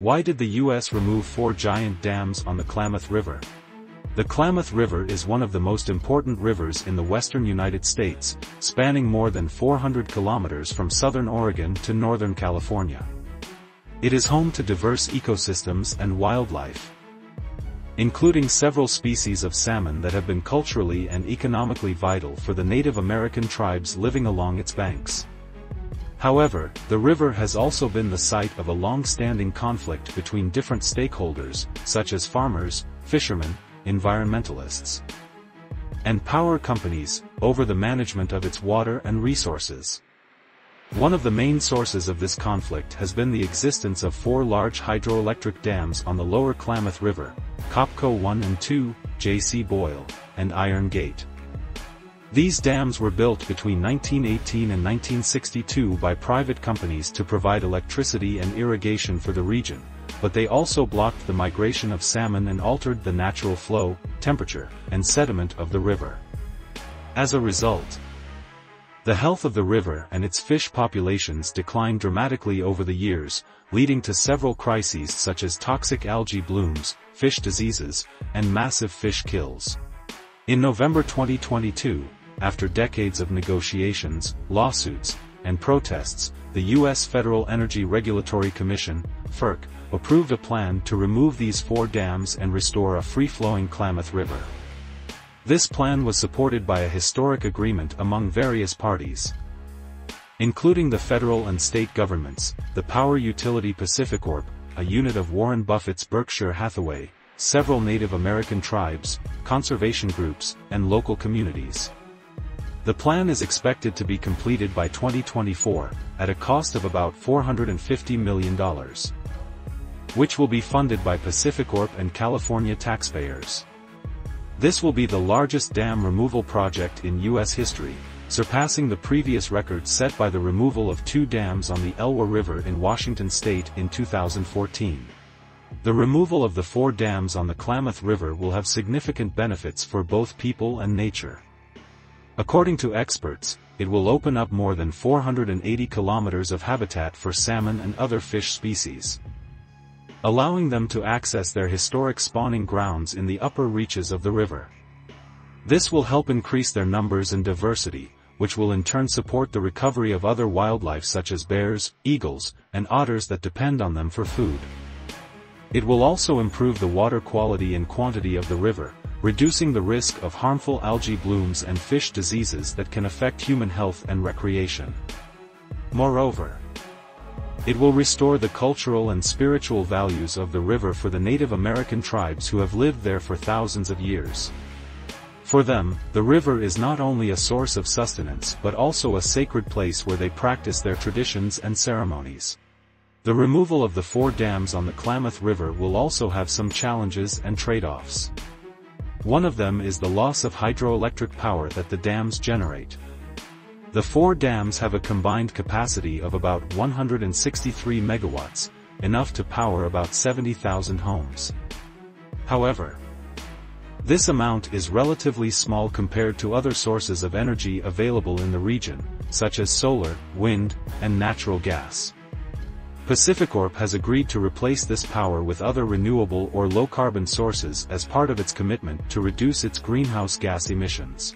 Why did the U.S. remove 4 giant dams on the Klamath River? The Klamath River is one of the most important rivers in the western United States, spanning more than 400 kilometers from southern Oregon to northern California. It is home to diverse ecosystems and wildlife, including several species of salmon that have been culturally and economically vital for the Native American tribes living along its banks. However, the river has also been the site of a long-standing conflict between different stakeholders, such as farmers, fishermen, environmentalists, and power companies, over the management of its water and resources. One of the main sources of this conflict has been the existence of 4 large hydroelectric dams on the lower Klamath River, Copco 1 and 2, J.C. Boyle, and Iron Gate. These dams were built between 1918 and 1962 by private companies to provide electricity and irrigation for the region, but they also blocked the migration of salmon and altered the natural flow, temperature, and sediment of the river. As a result, the health of the river and its fish populations declined dramatically over the years, leading to several crises such as toxic algae blooms, fish diseases, and massive fish kills. In November 2022, after decades of negotiations, lawsuits, and protests, the U.S. Federal Energy Regulatory Commission, FERC, approved a plan to remove these 4 dams and restore a free-flowing Klamath River. This plan was supported by a historic agreement among various parties, including the federal and state governments, the power utility PacifiCorp, a unit of Warren Buffett's Berkshire Hathaway, several Native American tribes, conservation groups, and local communities. The plan is expected to be completed by 2024, at a cost of about $450 million, which will be funded by PacifiCorp and California taxpayers. This will be the largest dam removal project in U.S. history, surpassing the previous record set by the removal of 2 dams on the Elwha River in Washington state in 2014. The removal of the 4 dams on the Klamath River will have significant benefits for both people and nature. According to experts, it will open up more than 480 kilometers of habitat for salmon and other fish species, allowing them to access their historic spawning grounds in the upper reaches of the river. This will help increase their numbers and diversity, which will in turn support the recovery of other wildlife such as bears, eagles, and otters that depend on them for food. It will also improve the water quality and quantity of the river, reducing the risk of harmful algae blooms and fish diseases that can affect human health and recreation. Moreover, it will restore the cultural and spiritual values of the river for the Native American tribes who have lived there for thousands of years. For them, the river is not only a source of sustenance but also a sacred place where they practice their traditions and ceremonies. The removal of the 4 dams on the Klamath River will also have some challenges and trade-offs. One of them is the loss of hydroelectric power that the dams generate. The 4 dams have a combined capacity of about 163 megawatts, enough to power about 70,000 homes. However, this amount is relatively small compared to other sources of energy available in the region, such as solar, wind, and natural gas. PacifiCorp has agreed to replace this power with other renewable or low-carbon sources as part of its commitment to reduce its greenhouse gas emissions.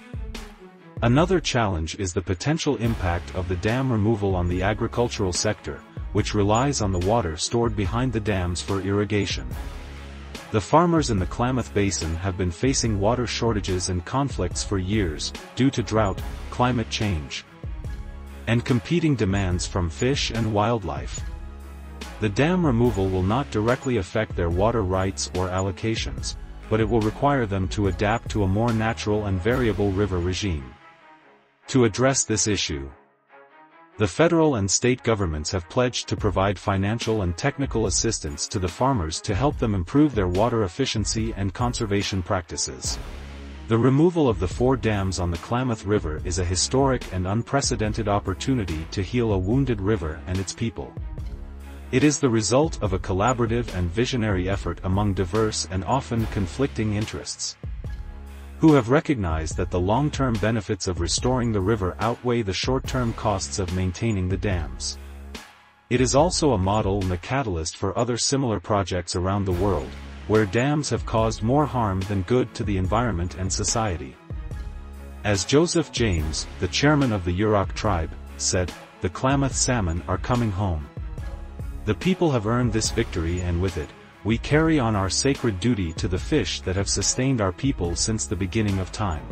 Another challenge is the potential impact of the dam removal on the agricultural sector, which relies on the water stored behind the dams for irrigation. The farmers in the Klamath Basin have been facing water shortages and conflicts for years, due to drought, climate change, and competing demands from fish and wildlife. The dam removal will not directly affect their water rights or allocations, but it will require them to adapt to a more natural and variable river regime. To address this issue, the federal and state governments have pledged to provide financial and technical assistance to the farmers to help them improve their water efficiency and conservation practices. The removal of the 4 dams on the Klamath River is a historic and unprecedented opportunity to heal a wounded river and its people. It is the result of a collaborative and visionary effort among diverse and often conflicting interests, who have recognized that the long-term benefits of restoring the river outweigh the short-term costs of maintaining the dams. It is also a model and a catalyst for other similar projects around the world, where dams have caused more harm than good to the environment and society. As Joseph James, the chairman of the Yurok tribe, said, "The Klamath salmon are coming home. The people have earned this victory, and with it, we carry on our sacred duty to the fish that have sustained our people since the beginning of time."